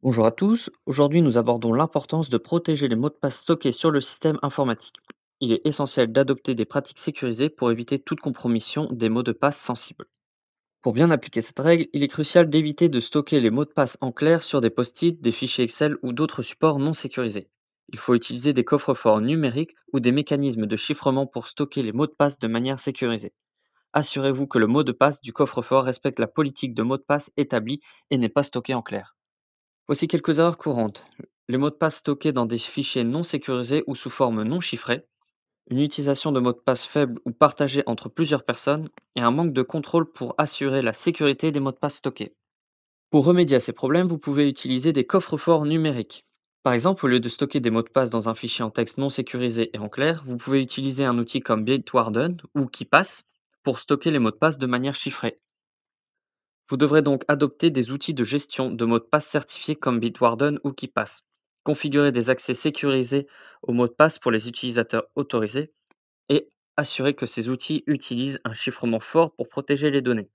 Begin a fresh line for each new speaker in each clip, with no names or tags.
Bonjour à tous, aujourd'hui nous abordons l'importance de protéger les mots de passe stockés sur le système informatique. Il est essentiel d'adopter des pratiques sécurisées pour éviter toute compromission des mots de passe sensibles. Pour bien appliquer cette règle, il est crucial d'éviter de stocker les mots de passe en clair sur des post-it, des fichiers Excel ou d'autres supports non sécurisés. Il faut utiliser des coffres-forts numériques ou des mécanismes de chiffrement pour stocker les mots de passe de manière sécurisée. Assurez-vous que le mot de passe du coffre-fort respecte la politique de mot de passe établie et n'est pas stocké en clair. Voici quelques erreurs courantes. Les mots de passe stockés dans des fichiers non sécurisés ou sous forme non chiffrée, une utilisation de mots de passe faibles ou partagés entre plusieurs personnes, et un manque de contrôle pour assurer la sécurité des mots de passe stockés. Pour remédier à ces problèmes, vous pouvez utiliser des coffres-forts numériques. Par exemple, au lieu de stocker des mots de passe dans un fichier en texte non sécurisé et en clair, vous pouvez utiliser un outil comme Bitwarden ou KeePass pour stocker les mots de passe de manière chiffrée. Vous devrez donc adopter des outils de gestion de mots de passe certifiés comme Bitwarden ou KeePass. Configurer des accès sécurisés aux mots de passe pour les utilisateurs autorisés et assurer que ces outils utilisent un chiffrement fort pour protéger les données.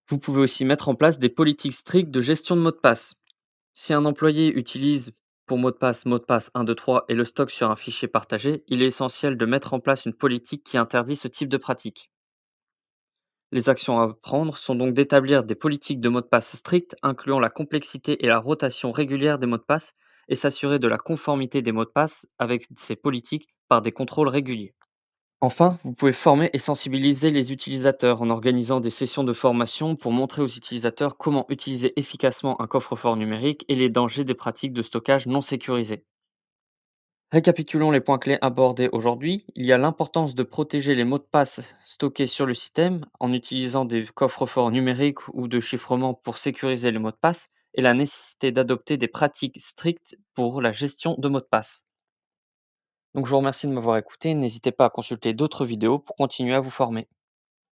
Vous pouvez aussi mettre en place des politiques strictes de gestion de mots de passe. Si un employé utilise pour mot de passe 1, 2, 3 et le stocke sur un fichier partagé, il est essentiel de mettre en place une politique qui interdit ce type de pratique. Les actions à prendre sont donc d'établir des politiques de mots de passe strictes, incluant la complexité et la rotation régulière des mots de passe, et s'assurer de la conformité des mots de passe avec ces politiques par des contrôles réguliers. Enfin, vous pouvez former et sensibiliser les utilisateurs en organisant des sessions de formation pour montrer aux utilisateurs comment utiliser efficacement un coffre-fort numérique et les dangers des pratiques de stockage non sécurisées. Récapitulons les points clés abordés aujourd'hui. Il y a l'importance de protéger les mots de passe stockés sur le système en utilisant des coffres-forts numériques ou de chiffrement pour sécuriser les mots de passe et la nécessité d'adopter des pratiques strictes pour la gestion de mots de passe. Donc je vous remercie de m'avoir écouté. N'hésitez pas à consulter d'autres vidéos pour continuer à vous former.